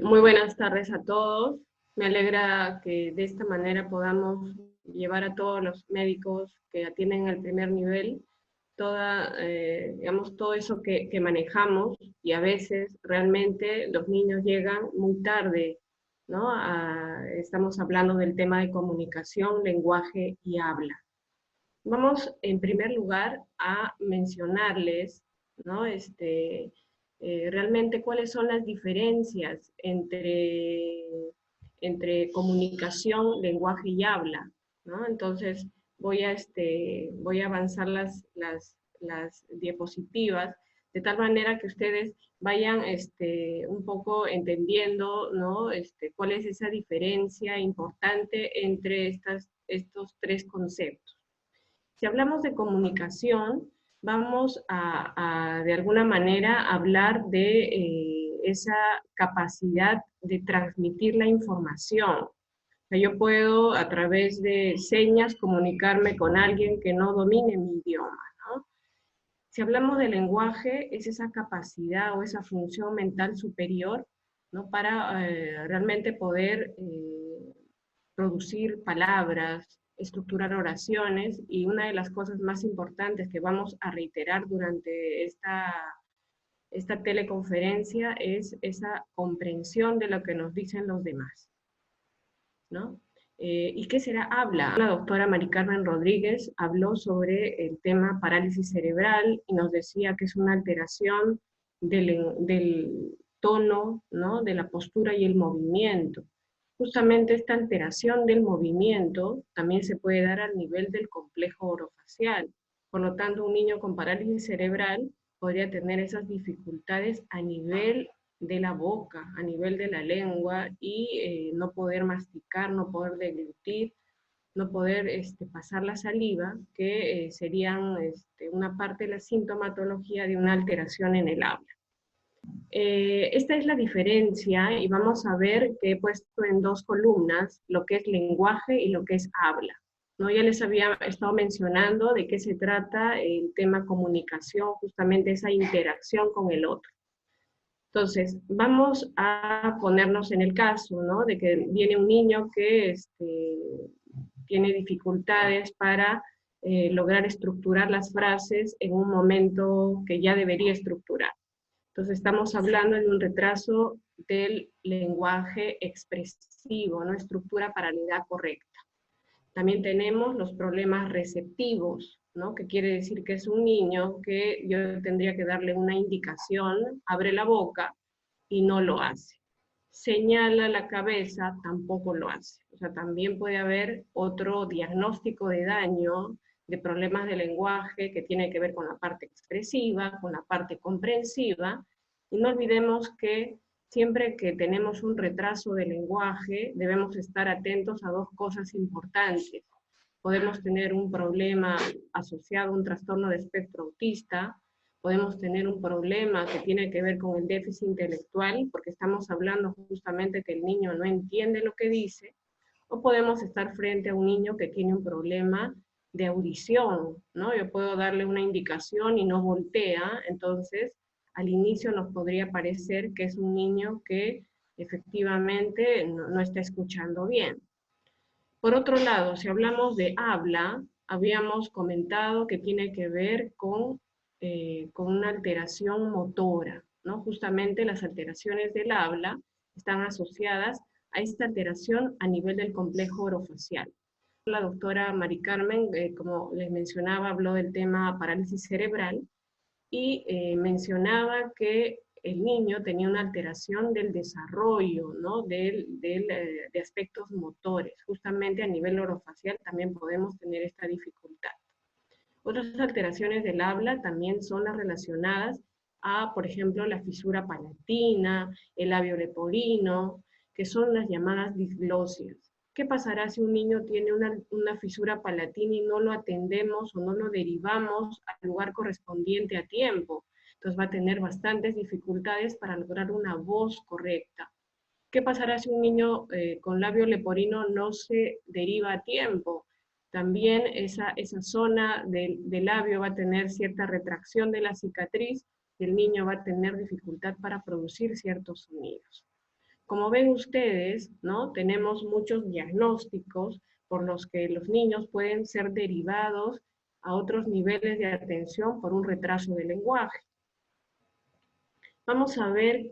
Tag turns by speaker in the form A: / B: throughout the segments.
A: Muy buenas tardes a todos. Me alegra que de esta manera podamos llevar a todos los médicos que atienden el primer nivel digamos, todo eso que manejamos, y a veces realmente los niños llegan muy tarde, ¿no? Estamos hablando del tema de comunicación, lenguaje y habla. Vamos en primer lugar a mencionarles, ¿no? Realmente cuáles son las diferencias entre comunicación, lenguaje y habla, ¿no? Entonces voy a avanzar las diapositivas de tal manera que ustedes vayan un poco entendiendo, ¿no? Cuál es esa diferencia importante entre estos tres conceptos. Si hablamos de comunicación, vamos de alguna manera hablar de esa capacidad de transmitir la información. O sea, yo puedo a través de señas comunicarme con alguien que no domine mi idioma, ¿no? Si hablamos de lenguaje, es esa capacidad o esa función mental superior, ¿no? Para realmente poder producir palabras, estructurar oraciones, y una de las cosas más importantes que vamos a reiterar durante esta teleconferencia es esa comprensión de lo que nos dicen los demás, ¿no? ¿Y qué será habla? La doctora Mari Carmen Rodríguez habló sobre el tema parálisis cerebral y nos decía que es una alteración del tono, ¿no? De la postura y el movimiento. Justamente esta alteración del movimiento también se puede dar al nivel del complejo orofacial. Por lo tanto, un niño con parálisis cerebral podría tener esas dificultades a nivel de la boca, a nivel de la lengua, y no poder masticar, no poder deglutir, no poder pasar la saliva, que serían una parte de la sintomatología de una alteración en el habla. Esta es la diferencia, y vamos a ver que he puesto en dos columnas lo que es lenguaje y lo que es habla, ¿no? Ya les había estado mencionando de qué se trata el tema comunicación, justamente esa interacción con el otro. Entonces, vamos a ponernos en el caso, ¿no? De que viene un niño que tiene dificultades para lograr estructurar las frases en un momento que ya debería estructurar. Entonces, estamos hablando de un retraso del lenguaje expresivo, ¿no? Estructura para la edad correcta. También tenemos los problemas receptivos, ¿no? Que quiere decir que es un niño que yo tendría que darle una indicación, abre la boca y no lo hace. Señala la cabeza, tampoco lo hace. O sea, también puede haber otro diagnóstico de daño, de problemas de lenguaje que tiene que ver con la parte expresiva, con la parte comprensiva, y no olvidemos que siempre que tenemos un retraso de lenguaje, debemos estar atentos a dos cosas importantes. Podemos tener un problema asociado a un trastorno de espectro autista, podemos tener un problema que tiene que ver con el déficit intelectual, porque estamos hablando justamente que el niño no entiende lo que dice, o podemos estar frente a un niño que tiene un problema de audición, ¿no? Yo puedo darle una indicación y no voltea, entonces al inicio nos podría parecer que es un niño que efectivamente no está escuchando bien. Por otro lado, si hablamos de habla, habíamos comentado que tiene que ver con una alteración motora, ¿no? Justamente las alteraciones del habla están asociadas a esta alteración a nivel del complejo orofacial. La doctora Mari Carmen, como les mencionaba, habló del tema parálisis cerebral, y mencionaba que el niño tenía una alteración del desarrollo, ¿no? De aspectos motores. Justamente a nivel orofacial también podemos tener esta dificultad. Otras alteraciones del habla también son las relacionadas a, por ejemplo, la fisura palatina, el labio leporino, que son las llamadas disglosias. ¿Qué pasará si un niño tiene una fisura palatina y no lo atendemos o no lo derivamos al lugar correspondiente a tiempo? Entonces va a tener bastantes dificultades para lograr una voz correcta. ¿Qué pasará si un niño con labio leporino no se deriva a tiempo? También esa zona del labio va a tener cierta retracción de la cicatriz y el niño va a tener dificultad para producir ciertos sonidos. Como ven ustedes, ¿no? Tenemos muchos diagnósticos por los que los niños pueden ser derivados a otros niveles de atención por un retraso del lenguaje. Vamos a ver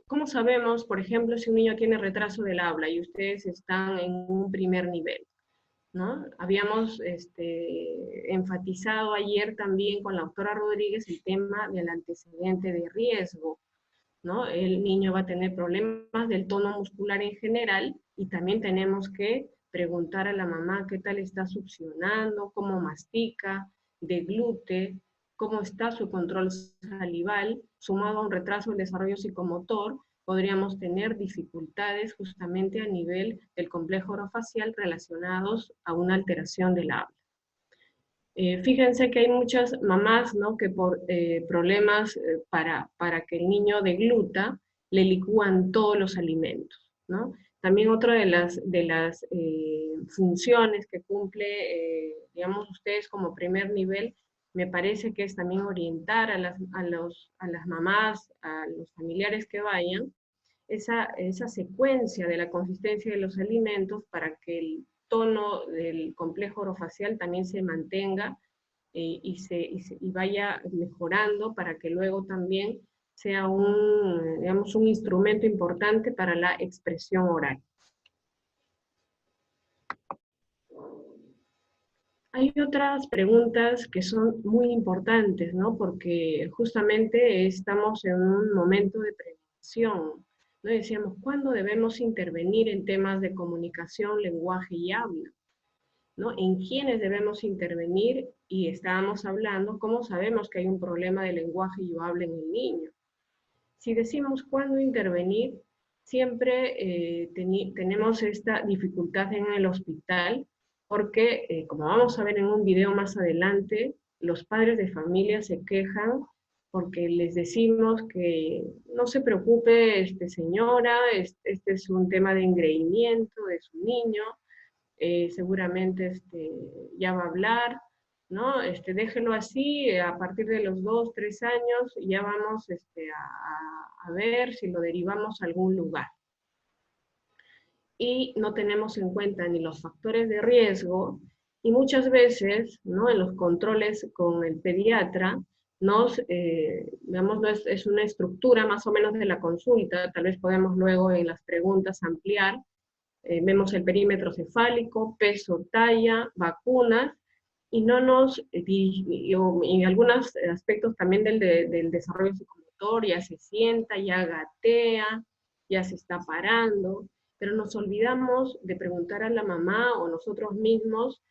A: cómo sabemos, por ejemplo, si un niño tiene retraso del habla y ustedes están en un primer nivel, ¿no? Habíamos enfatizado ayer también con la doctora Rodríguez el tema del antecedente de riesgo, ¿no? El niño va a tener problemas del tono muscular en general y también tenemos que preguntar a la mamá qué tal está succionando, cómo mastica, deglute, cómo está su control salival, sumado a un retraso del desarrollo psicomotor, podríamos tener dificultades justamente a nivel del complejo orofacial relacionados a una alteración del habla. Fíjense que hay muchas mamás, ¿no?, que por problemas para que el niño degluta, le licúan todos los alimentos, ¿no? También otra de las funciones que cumple, digamos, ustedes como primer nivel, me parece que es también orientar a las mamás, a los familiares que vayan, esa secuencia de la consistencia de los alimentos para que el tono del complejo orofacial también se mantenga y vaya mejorando para que luego también sea digamos, un instrumento importante para la expresión oral. Hay otras preguntas que son muy importantes, ¿no? Porque justamente estamos en un momento de prevención, ¿no? Decíamos, ¿cuándo debemos intervenir en temas de comunicación, lenguaje y habla? ¿No? ¿En quiénes debemos intervenir? Y estábamos hablando, ¿cómo sabemos que hay un problema de lenguaje y habla en el niño? Si decimos cuándo intervenir, siempre tenemos esta dificultad en el hospital, porque, como vamos a ver en un video más adelante, los padres de familia se quejan porque les decimos que no se preocupe, señora, este es un tema de engreimiento de su niño, seguramente ya va a hablar, ¿no? Déjelo así, a partir de los 2, 3 años ya vamos a ver si lo derivamos a algún lugar. Y no tenemos en cuenta ni los factores de riesgo, y muchas veces, ¿no?, en los controles con el pediatra, digamos, no es una estructura más o menos de la consulta, tal vez podemos luego en las preguntas ampliar. Vemos el perímetro cefálico, peso, talla, vacunas, y no nos y algunos aspectos también del desarrollo psicomotor, ya se sienta, ya gatea, ya se está parando, pero nos olvidamos de preguntar a la mamá o nosotros mismos,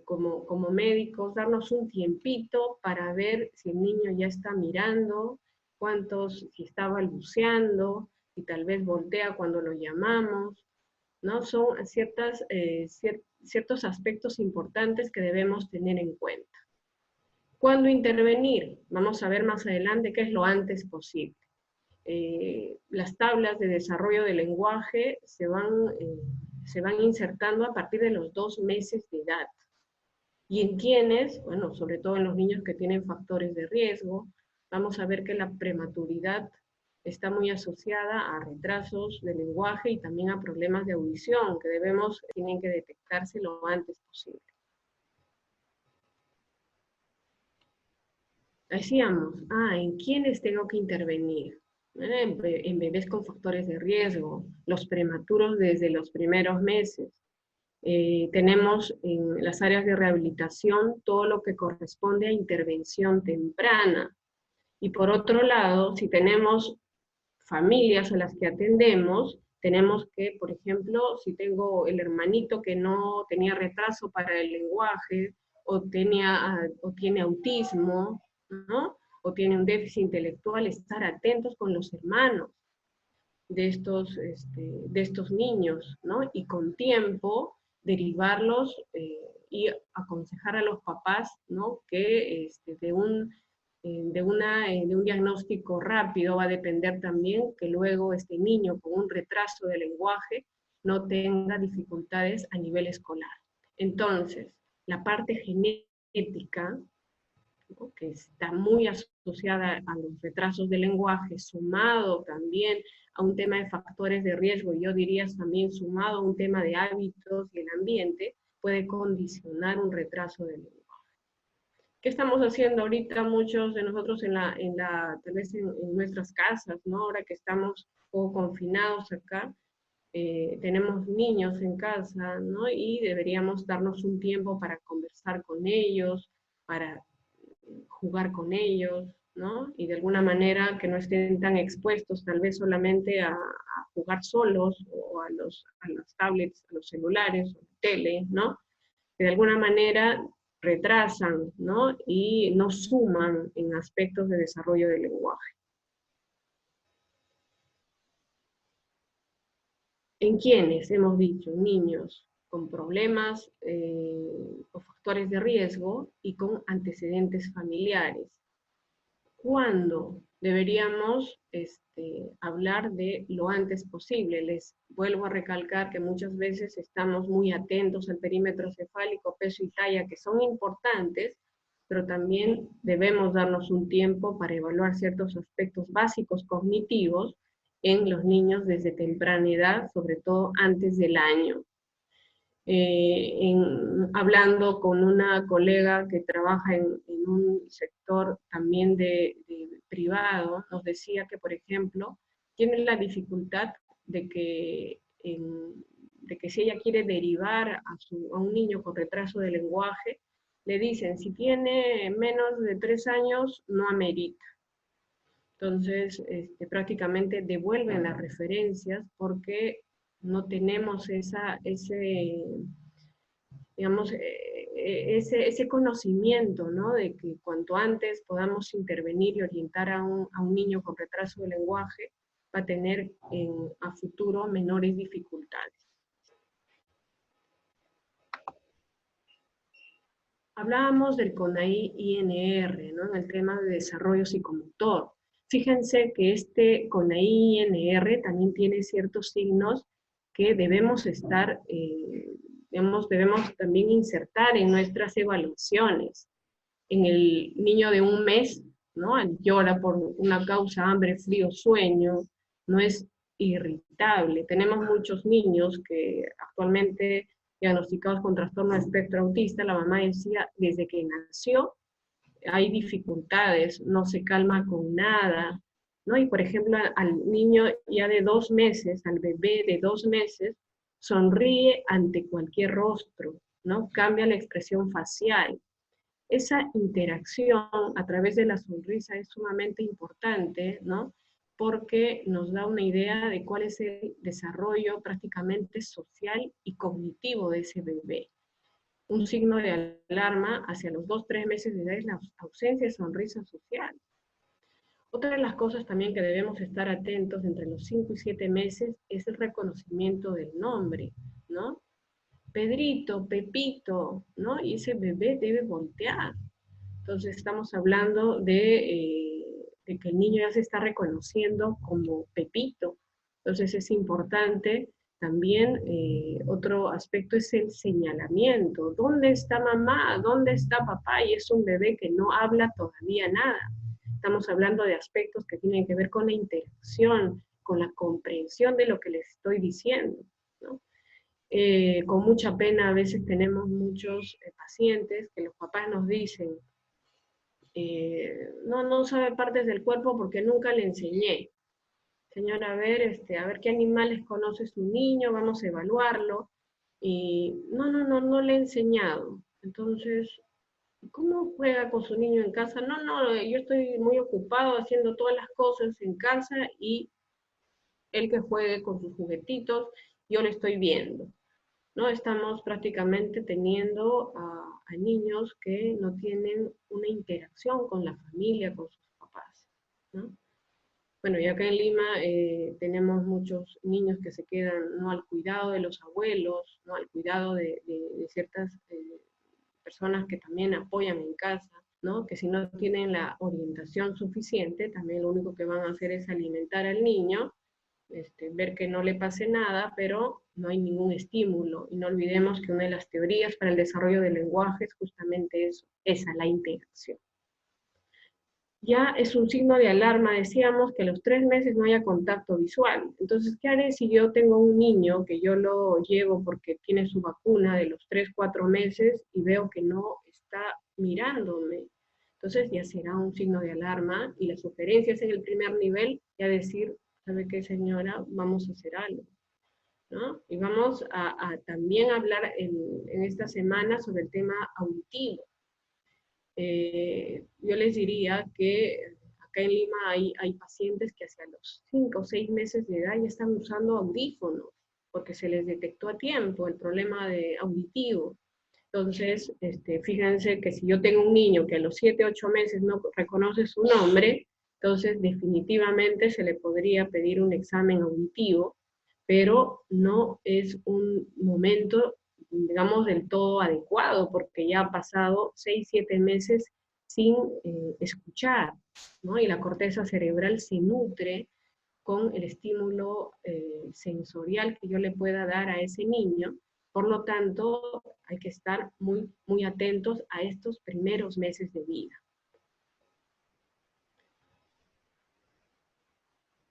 A: como médicos, darnos un tiempito para ver si el niño ya está mirando, si está balbuceando, si tal vez voltea cuando lo llamamos, ¿no? Son ciertos aspectos importantes que debemos tener en cuenta. ¿Cuándo intervenir? Vamos a ver más adelante qué es lo antes posible. Las tablas de desarrollo del lenguaje se van insertando a partir de los 2 meses de edad. ¿Y en quiénes? Bueno, sobre todo en los niños que tienen factores de riesgo. Vamos a ver que la prematuridad está muy asociada a retrasos de lenguaje y también a problemas de audición que tienen que detectarse lo antes posible. Decíamos, ¿en quiénes tengo que intervenir? En bebés con factores de riesgo, los prematuros desde los primeros meses. Tenemos en las áreas de rehabilitación todo lo que corresponde a intervención temprana. Y por otro lado, si tenemos familias a las que atendemos, tenemos que, por ejemplo, si tengo el hermanito que no tenía retraso para el lenguaje, o tiene autismo, ¿no?, o tiene un déficit intelectual, estar atentos con los hermanos de estos niños, ¿no? Y con tiempo derivarlos y aconsejar a los papás, ¿no?, que de un diagnóstico rápido va a depender también que luego este niño con un retraso de lenguaje no tenga dificultades a nivel escolar. Entonces, la parte genética ¿no? Que está muy asociada a los retrasos del lenguaje, sumado también a un tema de factores de riesgo, y yo diría también sumado a un tema de hábitos y el ambiente, puede condicionar un retraso del lenguaje. ¿Qué estamos haciendo ahorita muchos de nosotros tal vez en nuestras casas, ¿no? Ahora que estamos o confinados acá, tenemos niños en casa, ¿no? Y deberíamos darnos un tiempo para conversar con ellos, para jugar con ellos, ¿no? Y de alguna manera que no estén tan expuestos tal vez solamente a jugar solos o a las tablets, a los celulares, o tele, ¿no? Que de alguna manera retrasan, ¿no? Y no suman en aspectos de desarrollo del lenguaje. ¿En quiénes? Hemos dicho, niños con problemas o factores de riesgo y con antecedentes familiares. ¿Cuándo deberíamos hablar de lo antes posible? Les vuelvo a recalcar que muchas veces estamos muy atentos al perímetro cefálico, peso y talla, que son importantes, pero también debemos darnos un tiempo para evaluar ciertos aspectos básicos cognitivos en los niños desde temprana edad, sobre todo antes del año. Hablando con una colega que trabaja en un sector también de privado, nos decía que, por ejemplo, tiene la dificultad de que si ella quiere derivar a un niño con retraso de lenguaje, le dicen, si tiene menos de 3 años, no amerita. Entonces, prácticamente devuelven las referencias porque no tenemos digamos, ese conocimiento, ¿no? De que cuanto antes podamos intervenir y orientar a un niño con retraso de lenguaje, va a tener a futuro menores dificultades. Hablábamos del CONAI-INR, ¿no? En el tema de desarrollo psicomotor. Fíjense que este CONAI-INR también tiene ciertos signos que debemos debemos también insertar en nuestras evaluaciones. En el niño de 1 mes, ¿no? Llora por una causa, hambre, frío, sueño, no es irritable. Tenemos muchos niños que actualmente diagnosticados con trastorno de espectro autista, la mamá decía, desde que nació hay dificultades, no se calma con nada, ¿no? Y por ejemplo, al niño ya de 2 meses, al bebé de 2 meses, sonríe ante cualquier rostro, ¿no? Cambia la expresión facial. Esa interacción a través de la sonrisa es sumamente importante, ¿no? Porque nos da una idea de cuál es el desarrollo prácticamente social y cognitivo de ese bebé. Un signo de alarma hacia los 2, 3 meses de edad es la ausencia de sonrisa social. Otra de las cosas también que debemos estar atentos entre los 5 y 7 meses es el reconocimiento del nombre, ¿no? Pedrito, Pepito, ¿no? Y ese bebé debe voltear. Entonces estamos hablando de que el niño ya se está reconociendo como Pepito. Entonces es importante también, otro aspecto es el señalamiento. ¿Dónde está mamá? ¿Dónde está papá? Y es un bebé que no habla todavía nada. Estamos hablando de aspectos que tienen que ver con la interacción, con la comprensión de lo que les estoy diciendo, ¿no? Con mucha pena a veces tenemos muchos pacientes que los papás nos dicen, no sabe partes del cuerpo porque nunca le enseñé. Señora, a ver qué animales conoce su niño, vamos a evaluarlo. Y no le he enseñado. Entonces, ¿cómo juega con su niño en casa? No, yo estoy muy ocupado haciendo todas las cosas en casa y él que juegue con sus juguetitos, yo le estoy viendo, ¿no? Estamos prácticamente teniendo a niños que no tienen una interacción con la familia, con sus papás, ¿no? Bueno, y acá en Lima tenemos muchos niños que se quedan, ¿no? Al cuidado de los abuelos, ¿no? Al cuidado de ciertas personas que también apoyan en casa, ¿no? Que si no tienen la orientación suficiente, también lo único que van a hacer es alimentar al niño, ver que no le pase nada, pero no hay ningún estímulo. Y no olvidemos que una de las teorías para el desarrollo del lenguaje es justamente eso, esa, la interacción. ya es un signo de alarma, decíamos, que a los 3 meses no haya contacto visual. Entonces, ¿qué haré si yo tengo un niño que yo lo llevo porque tiene su vacuna de los 3, 4 meses y veo que no está mirándome? Entonces ya será un signo de alarma y la sugerencia es en el primer nivel ya decir, ¿sabe qué, señora? Vamos a hacer algo, ¿no? Y vamos a también hablar en esta semana sobre el tema auditivo. Yo les diría que acá en Lima hay pacientes que hacia los 5 o 6 meses de edad ya están usando audífonos, porque se les detectó a tiempo el problema de auditivo. Entonces, fíjense que si yo tengo un niño que a los 7, 8 meses no reconoce su nombre, entonces definitivamente se le podría pedir un examen auditivo, pero no es un momento, digamos, del todo adecuado, porque ya ha pasado 6, 7 meses sin escuchar, ¿no? Y la corteza cerebral se nutre con el estímulo sensorial que yo le pueda dar a ese niño. Por lo tanto, hay que estar muy, muy atentos a estos primeros meses de vida.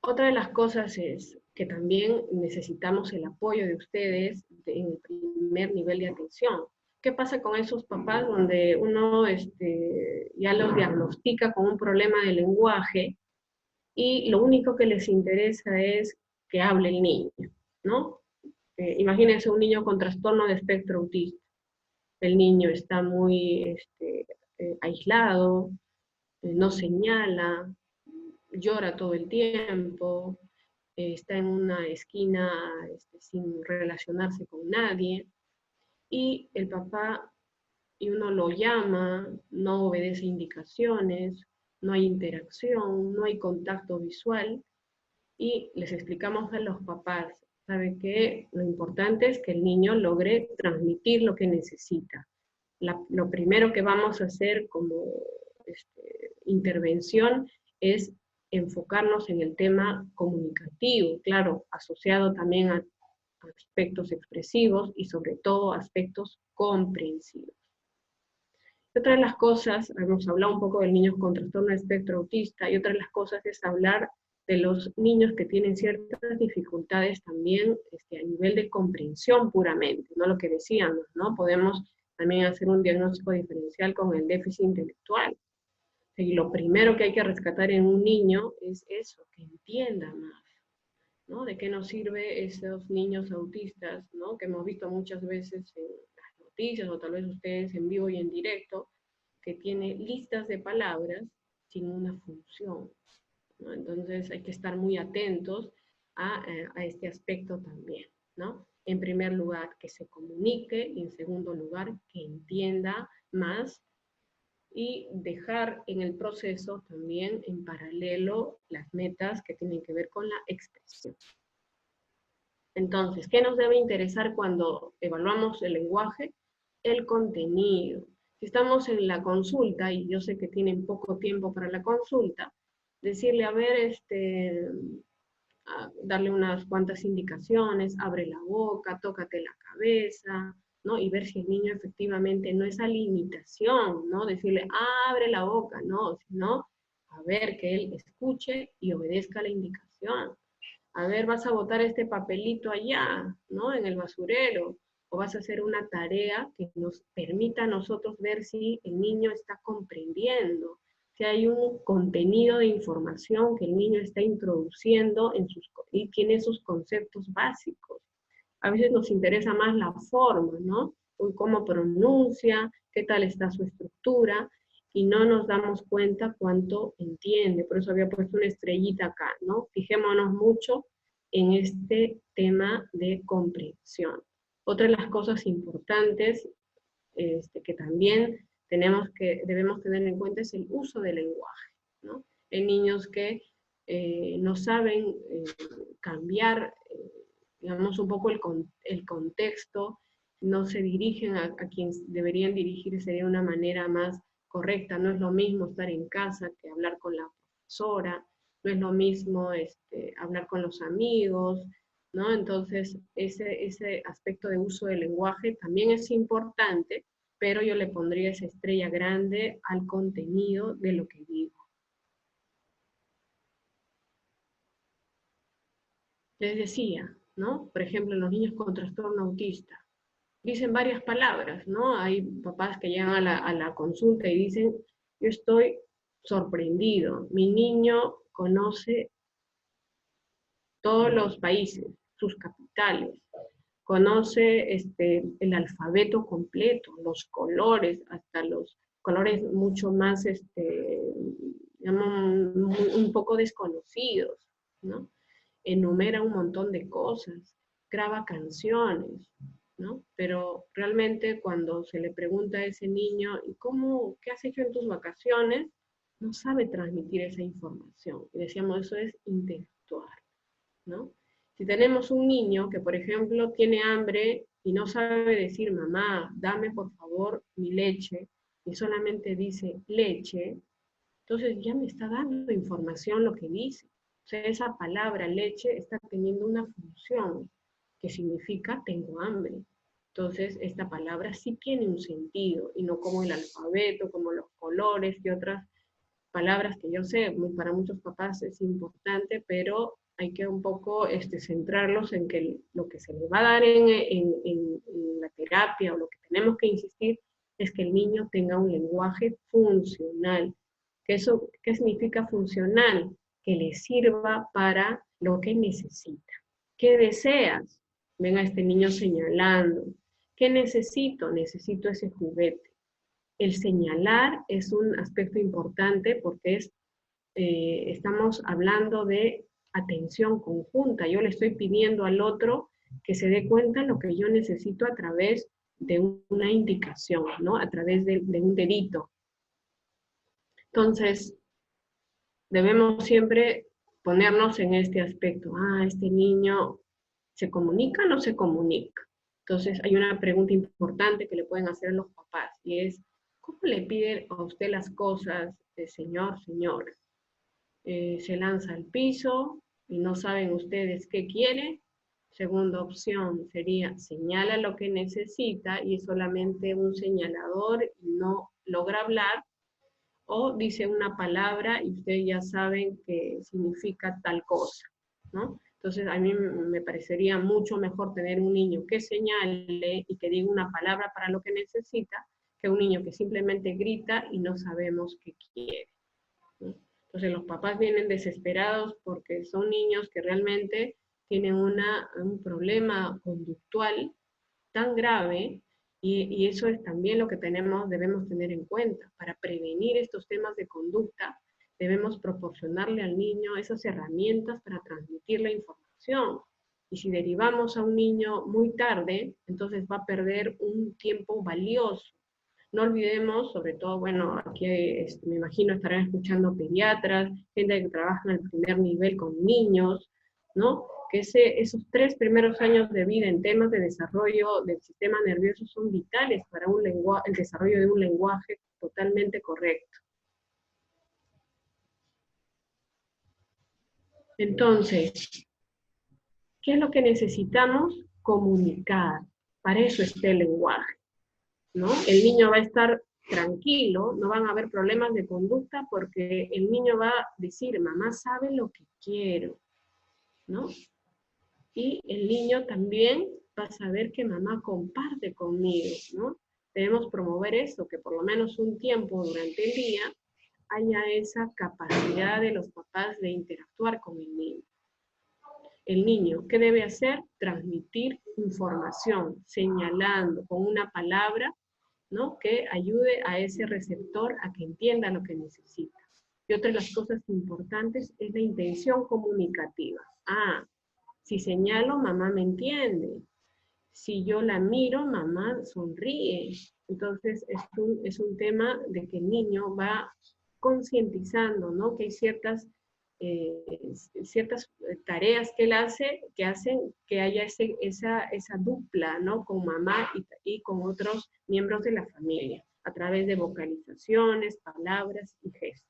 A: Otra de las cosas es que también necesitamos el apoyo de ustedes en el primer nivel de atención. ¿Qué pasa con esos papás donde uno ya los diagnostica con un problema de lenguaje y lo único que les interesa es que hable el niño, ¿no? Imagínense un niño con trastorno de espectro autista. El niño está muy aislado, no señala, llora todo el tiempo, está en una esquina sin relacionarse con nadie, y el papá, y uno lo llama, no obedece indicaciones, no hay interacción, no hay contacto visual, y les explicamos a los papás, ¿sabe qué? Lo importante es que el niño logre transmitir lo que necesita. Lo primero que vamos a hacer como intervención es enfocarnos en el tema comunicativo, claro, asociado también a aspectos expresivos y sobre todo aspectos comprensivos. Otra de las cosas, hemos hablado un poco de niños con trastorno de espectro autista, y otra de las cosas es hablar de los niños que tienen ciertas dificultades también a nivel de comprensión puramente, no lo que decíamos, ¿no? Podemos también hacer un diagnóstico diferencial con el déficit intelectual. Y lo primero que hay que rescatar en un niño es eso, que entienda más, ¿no? ¿De qué nos sirve esos niños autistas, ¿no? Que hemos visto muchas veces en las noticias o tal vez ustedes en vivo y en directo, que tiene listas de palabras sin una función, ¿no? Entonces hay que estar muy atentos a este aspecto también, ¿no? En primer lugar, que se comunique, y en segundo lugar, que entienda más, y dejar en el proceso también en paralelo las metas que tienen que ver con la expresión. Entonces, ¿qué nos debe interesar cuando evaluamos el lenguaje? El contenido. Si estamos en la consulta, y yo sé que tienen poco tiempo para la consulta, decirle, a ver, darle unas cuantas indicaciones, abre la boca, tócate la cabeza, ¿no? Y ver si el niño efectivamente no es a limitación, ¿no? Decirle, abre la boca, no, sino a ver que él escuche y obedezca la indicación. A ver, vas a botar este papelito allá, ¿no? En el basurero, o vas a hacer una tarea que nos permita a nosotros ver si el niño está comprendiendo, si hay un contenido de información que el niño está introduciendo y tiene sus conceptos básicos. A veces nos interesa más la forma, ¿no? Cómo pronuncia, qué tal está su estructura, y no nos damos cuenta cuánto entiende. Por eso había puesto una estrellita acá, ¿no? Fijémonos mucho en este tema de comprensión. Otra de las cosas importantes que también debemos tener en cuenta es el uso del lenguaje, ¿no? Hay niños que no saben cambiar, digamos, un poco el contexto, no se dirigen a quien deberían dirigirse de una manera más correcta. No es lo mismo estar en casa que hablar con la profesora, no es lo mismo hablar con los amigos, ¿no? Entonces, ese aspecto de uso del lenguaje también es importante, pero yo le pondría esa estrella grande al contenido de lo que digo. Les decía, ¿no? Por ejemplo, los niños con trastorno autista dicen varias palabras, ¿no? Hay papás que llegan a la consulta y dicen, yo estoy sorprendido, mi niño conoce todos los países, sus capitales, conoce el alfabeto completo, los colores, hasta los colores mucho más, digamos, un poco desconocidos, ¿no? Enumera un montón de cosas, graba canciones, ¿no? Pero realmente cuando se le pregunta a ese niño, ¿y qué has hecho en tus vacaciones? No sabe transmitir esa información. Y decíamos, eso es intelectual, ¿no? Si tenemos un niño que, por ejemplo, tiene hambre y no sabe decir, mamá, dame por favor mi leche, y solamente dice leche, entonces ya me está dando información lo que dice. O sea, esa palabra leche está teniendo una función que significa tengo hambre. Entonces, esta palabra sí tiene un sentido y no como el alfabeto, como los colores y otras palabras que yo sé, para muchos papás es importante, pero hay que un poco centrarlos en que lo que se le va a dar en la terapia o lo que tenemos que insistir es que el niño tenga un lenguaje funcional. ¿Qué significa funcional? Que le sirva para lo que necesita. ¿Qué deseas? Ven a este niño señalando. ¿Qué necesito? Necesito ese juguete. El señalar es un aspecto importante porque estamos hablando de atención conjunta. Yo le estoy pidiendo al otro que se dé cuenta de lo que yo necesito a través de una indicación, ¿no? A través de un dedito. Entonces, debemos siempre ponernos en este aspecto. Este niño se comunica o no se comunica. Entonces, hay una pregunta importante que le pueden hacer a los papás y es, ¿cómo le pide a usted las cosas, señor, señora? Se lanza al piso y no saben ustedes qué quiere. Segunda opción sería señala lo que necesita y es solamente un señalador y no logra hablar, o dice una palabra y ustedes ya saben que significa tal cosa, ¿no? Entonces a mí me parecería mucho mejor tener un niño que señale y que diga una palabra para lo que necesita, que un niño que simplemente grita y no sabemos qué quiere, ¿no? Entonces los papás vienen desesperados porque son niños que realmente tienen un problema conductual tan grave y eso es también lo que debemos tener en cuenta. Para prevenir estos temas de conducta, debemos proporcionarle al niño esas herramientas para transmitir la información. Y si derivamos a un niño muy tarde, entonces va a perder un tiempo valioso. No olvidemos, sobre todo, bueno, aquí me imagino estarán escuchando pediatras, gente que trabaja en el primer nivel con niños, ¿no? Que esos 3 primeros años de vida en temas de desarrollo del sistema nervioso son vitales para el desarrollo de un lenguaje totalmente correcto. Entonces, ¿qué es lo que necesitamos? Comunicar. Para eso está el lenguaje, ¿no? El niño va a estar tranquilo, no van a haber problemas de conducta porque el niño va a decir, mamá sabe lo que quiero, ¿no? Y el niño también va a saber que mamá comparte conmigo, ¿no? Debemos promover esto, que por lo menos un tiempo durante el día haya esa capacidad de los papás de interactuar con el niño. El niño, ¿qué debe hacer? Transmitir información, señalando con una palabra, ¿no? Que ayude a ese receptor a que entienda lo que necesita. Y otra de las cosas importantes es la intención comunicativa. Si señalo, mamá me entiende. Si yo la miro, mamá sonríe. Entonces es un tema de que el niño va concientizando, ¿no? Que hay eh, ciertas tareas que él hace que hacen que haya esa dupla, ¿no? Con mamá y con otros miembros de la familia, a través de vocalizaciones, palabras y gestos.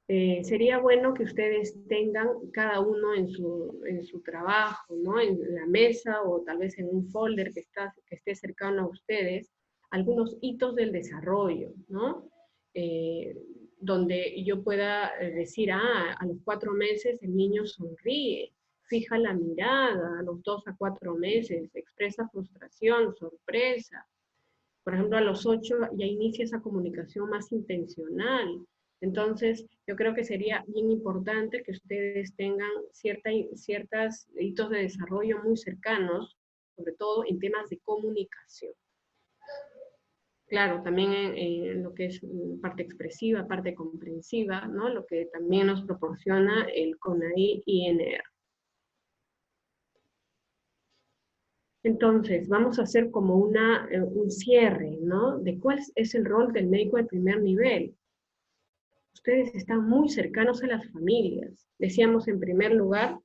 A: Sería bueno que ustedes tengan cada uno en su trabajo, ¿no? En la mesa o tal vez en un folder que esté cercano a ustedes, algunos hitos del desarrollo, ¿no? donde yo pueda decir, a los 4 meses el niño sonríe, fija la mirada, a los 2 a 4 meses, expresa frustración, sorpresa. Por ejemplo, a los 8 ya inicia esa comunicación más intencional. Entonces, yo creo que sería bien importante que ustedes tengan ciertos hitos de desarrollo muy cercanos, sobre todo en temas de comunicación. Claro, también en lo que es parte expresiva, parte comprensiva, ¿no? Lo que también nos proporciona el CONAI-INR. Entonces, vamos a hacer como un cierre, ¿no? De cuál es el rol del médico de primer nivel. Ustedes están muy cercanos a las familias. Decíamos en primer lugar,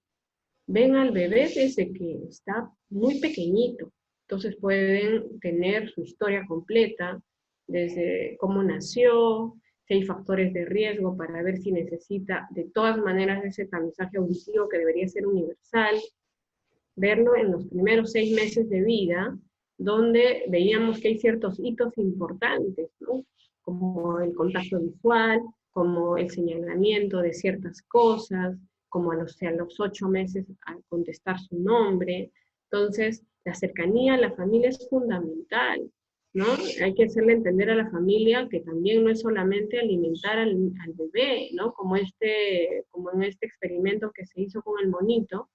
A: ven al bebé desde que está muy pequeñito. Entonces pueden tener su historia completa, desde cómo nació, si hay factores de riesgo para ver si necesita de todas maneras ese tamizaje auditivo que debería ser universal, verlo en los primeros 6 meses de vida, donde veíamos que hay ciertos hitos importantes, ¿no? Como el contacto visual, como el señalamiento de ciertas cosas, como a los 8 meses a contestar su nombre. Entonces, la cercanía a la familia es fundamental, ¿no? Hay que hacerle entender a la familia que también no es solamente alimentar al bebé, ¿no? Como en este experimento que se hizo con el monito,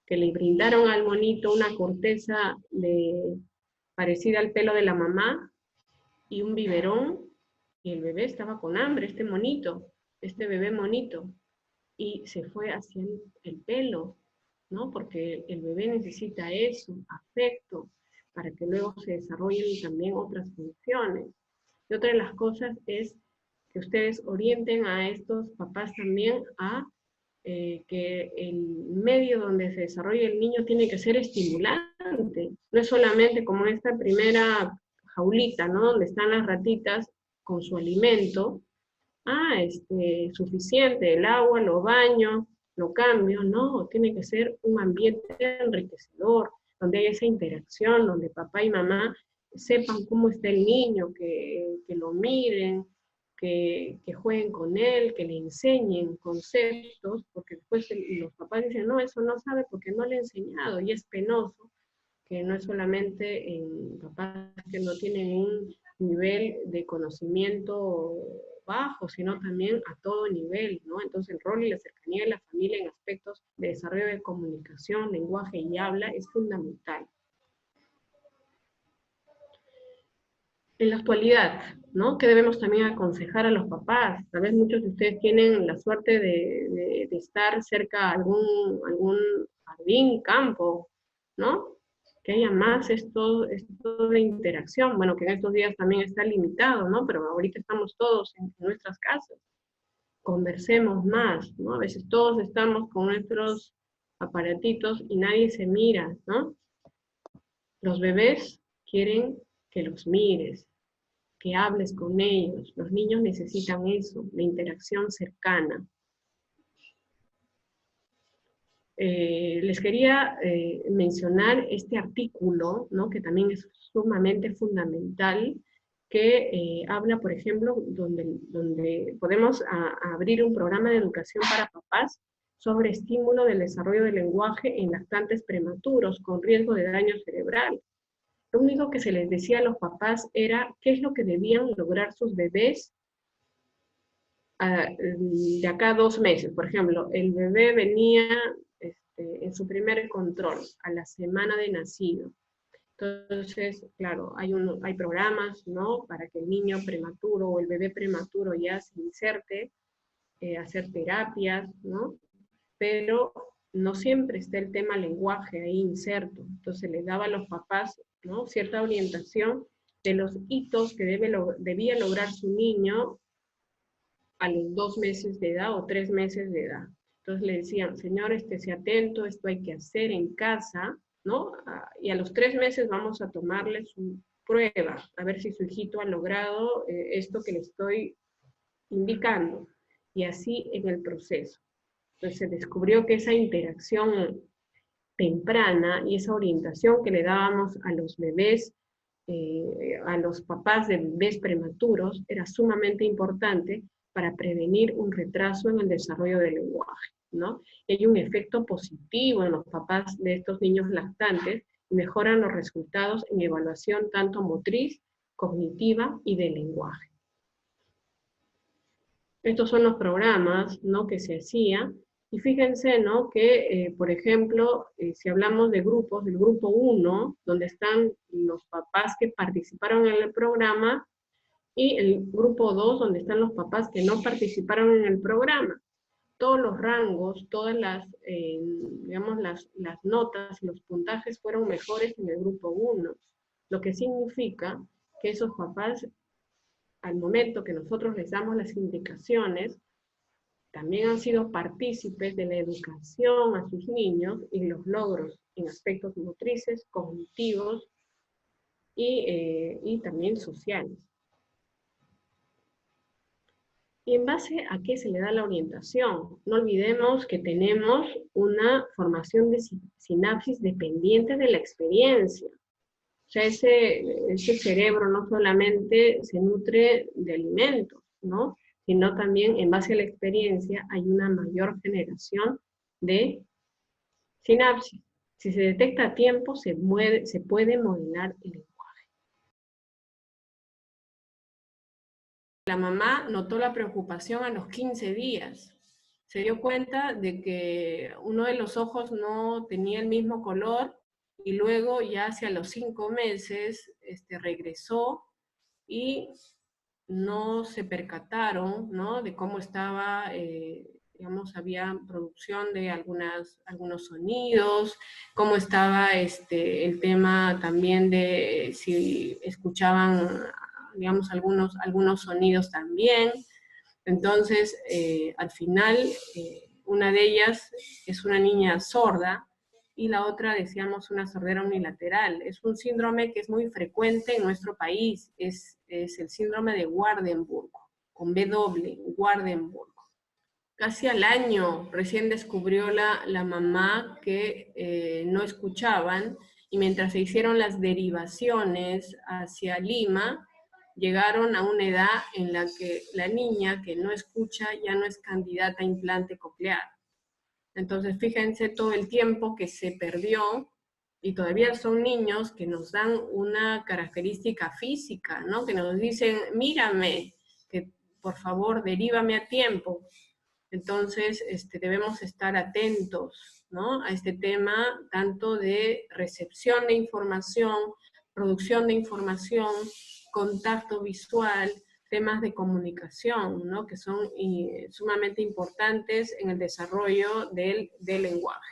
A: que le brindaron al monito una corteza parecida al pelo de la mamá y un biberón, y el bebé estaba con hambre, este bebé monito, y se fue hacia el pelo, ¿no? Porque el bebé necesita eso, afecto, para que luego se desarrollen también otras funciones. Y otra de las cosas es que ustedes orienten a estos papás también a que el medio donde se desarrolla el niño tiene que ser estimulante. No es solamente como esta primera jaulita, ¿no? Donde están las ratitas con su alimento. Suficiente, el agua, lo baño, lo cambio. No, tiene que ser un ambiente enriquecedor, donde haya esa interacción, donde papá y mamá sepan cómo está el niño, que lo miren, que jueguen con él, que le enseñen conceptos, porque después los papás dicen, no, eso no sabe porque no le he enseñado, y es penoso que no es solamente en papás que no tienen un nivel de conocimiento bajo, sino también a todo nivel, ¿no? Entonces el rol y la cercanía de la familia en aspectos de desarrollo de comunicación, lenguaje y habla es fundamental. En la actualidad, ¿no? ¿Qué debemos también aconsejar a los papás? Tal vez muchos de ustedes tienen la suerte de estar cerca a algún jardín, campo, ¿no? Que haya más esto de interacción. Bueno, que en estos días también está limitado, ¿no? Pero ahorita estamos todos en nuestras casas. Conversemos más, ¿no? A veces todos estamos con nuestros aparatitos y nadie se mira, ¿no? Los bebés quieren que los mires, que hables con ellos. Los niños necesitan eso, la interacción cercana. Les quería mencionar este artículo, ¿no? Que también es sumamente fundamental, que habla, por ejemplo, donde podemos abrir un programa de educación para papás sobre estímulo del desarrollo del lenguaje en lactantes prematuros con riesgo de daño cerebral. Lo único que se les decía a los papás era qué es lo que debían lograr sus bebés de acá a 2 meses. Por ejemplo, el bebé venía en su primer control a la semana de nacido. Entonces, claro, hay programas, ¿no? Para que el niño prematuro o el bebé prematuro ya se inserte, hacer terapias, ¿no? Pero no siempre está el tema lenguaje ahí inserto. Entonces le daba a los papás, ¿no? Cierta orientación de los hitos que debía lograr su niño a los 2 meses de edad o 3 meses de edad. Entonces le decían, señor, esté atento, esto hay que hacer en casa, ¿no? Y a los 3 meses vamos a tomarle su prueba, a ver si su hijito ha logrado esto que le estoy indicando. Y así en el proceso. Entonces se descubrió que esa interacción temprana y esa orientación que le dábamos a los bebés, a los papás de bebés prematuros, era sumamente importante para prevenir un retraso en el desarrollo del lenguaje, ¿no? Hay un efecto positivo en los papás de estos niños lactantes y mejoran los resultados en evaluación tanto motriz, cognitiva y de lenguaje. Estos son los programas, ¿no?, que se hacían. Y fíjense, ¿no?, que, por ejemplo, si hablamos de grupos, del grupo 1, donde están los papás que participaron en el programa, y el grupo 2, donde están los papás que no participaron en el programa. Todos los rangos, todas las, digamos, las notas, los puntajes fueron mejores en el grupo 1, lo que significa que esos papás, al momento que nosotros les damos las indicaciones, también han sido partícipes de la educación a sus niños y los logros en aspectos motrices, cognitivos y también sociales. ¿Y en base a qué se le da la orientación? No olvidemos que tenemos una formación de sinapsis dependiente de la experiencia. O sea, ese cerebro no solamente se nutre de alimentos, ¿no?, sino también en base a la experiencia hay una mayor generación de sinapsis. Si se detecta a tiempo, se puede modelar el lenguaje. La mamá notó la preocupación a los 15 días. Se dio cuenta de que uno de los ojos no tenía el mismo color y luego ya hacia los 5 meses regresó y no se percataron, ¿no?, de cómo estaba, digamos, había producción de algunos sonidos, cómo estaba el tema también de si escuchaban, digamos, algunos sonidos también. Entonces, al final, una de ellas es una niña sorda, y la otra, decíamos, una sordera unilateral. Es un síndrome que es muy frecuente en nuestro país, es el síndrome de Waardenburg, con W, Waardenburg. Casi al año recién descubrió la mamá que no escuchaban, y mientras se hicieron las derivaciones hacia Lima, llegaron a una edad en la que la niña que no escucha ya no es candidata a implante coclear. Entonces, fíjense todo el tiempo que se perdió, y todavía son niños que nos dan una característica física, ¿no?, que nos dicen, mírame, que por favor derívame a tiempo. Entonces, debemos estar atentos, ¿no?, a este tema, tanto de recepción de información, producción de información, contacto visual, temas de comunicación, ¿no?, que son sumamente importantes en el desarrollo del lenguaje.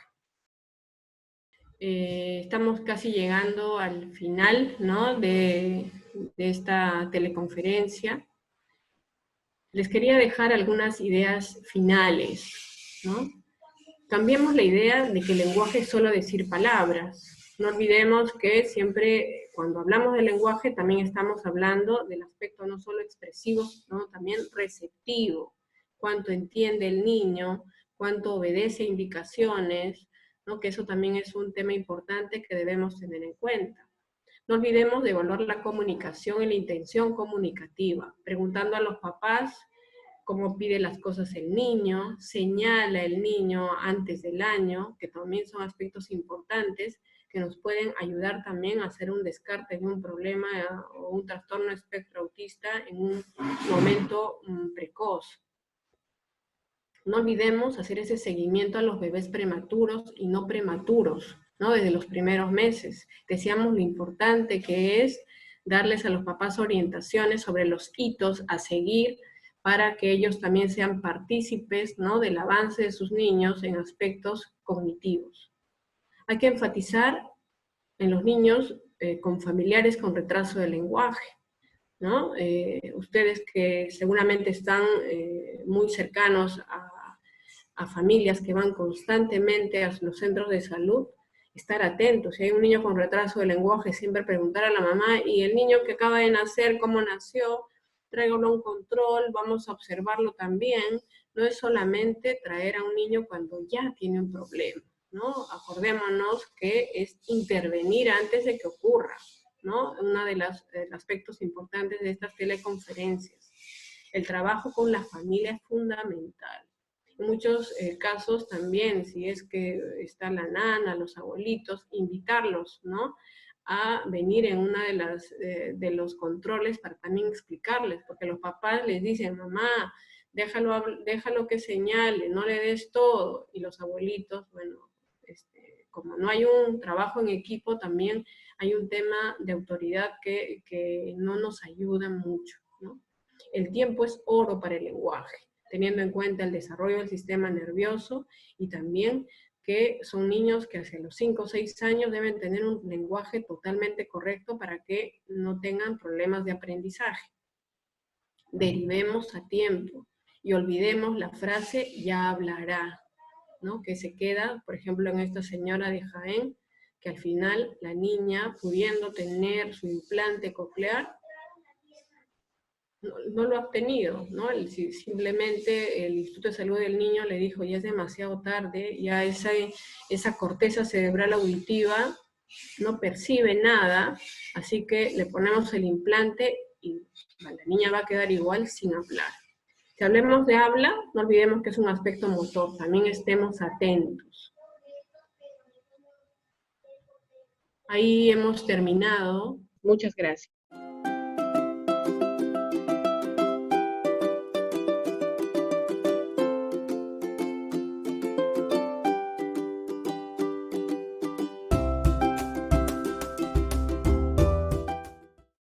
A: Estamos casi llegando al final, ¿no?, de esta teleconferencia. Les quería dejar algunas ideas finales, ¿no? Cambiemos la idea de que el lenguaje es solo decir palabras. No olvidemos que siempre, cuando hablamos del lenguaje, también estamos hablando del aspecto no solo expresivo, sino también receptivo. Cuánto entiende el niño, cuánto obedece indicaciones, ¿no?, que eso también es un tema importante que debemos tener en cuenta. No olvidemos de evaluar la comunicación y la intención comunicativa, preguntando a los papás cómo pide las cosas el niño, señala el niño antes del año, que también son aspectos importantes que nos pueden ayudar también a hacer un descarte de un problema o un trastorno espectro autista en un momento precoz. No olvidemos hacer ese seguimiento a los bebés prematuros y no prematuros, ¿no?, desde los primeros meses. Decíamos lo importante que es darles a los papás orientaciones sobre los hitos a seguir para que ellos también sean partícipes, ¿no?, del avance de sus niños en aspectos cognitivos. Hay que enfatizar en los niños con familiares con retraso de lenguaje, ¿no? Ustedes que seguramente están muy cercanos a familias que van constantemente a los centros de salud, estar atentos. Si hay un niño con retraso de lenguaje, siempre preguntar a la mamá, ¿y el niño que acaba de nacer, cómo nació? Tráigalo a un control, vamos a observarlo también. No es solamente traer a un niño cuando ya tiene un problema, ¿no? Acordémonos que es intervenir antes de que ocurra, ¿no? Uno de los aspectos importantes de estas teleconferencias. El trabajo con la familia es fundamental. En muchos casos también, si es que está la nana, los abuelitos, invitarlos, ¿no?, a venir en una de los controles para también explicarles, porque los papás les dicen, mamá, déjalo que señale, no le des todo, y los abuelitos, bueno, como no hay un trabajo en equipo, también hay un tema de autoridad que no nos ayuda mucho, ¿no? El tiempo es oro para el lenguaje, teniendo en cuenta el desarrollo del sistema nervioso y también que son niños que hacia los 5 o 6 años deben tener un lenguaje totalmente correcto para que no tengan problemas de aprendizaje. Derivemos a tiempo y olvidemos la frase ya hablará, ¿no?, que se queda, por ejemplo, en esta señora de Jaén, que al final la niña, pudiendo tener su implante coclear, no lo ha obtenido, ¿no? Simplemente el Instituto de Salud del Niño le dijo, ya es demasiado tarde, ya esa corteza cerebral auditiva no percibe nada, así que le ponemos el implante y la niña va a quedar igual sin hablar. Si hablemos de habla, no olvidemos que es un aspecto motor, también estemos atentos. Ahí hemos terminado. Muchas gracias.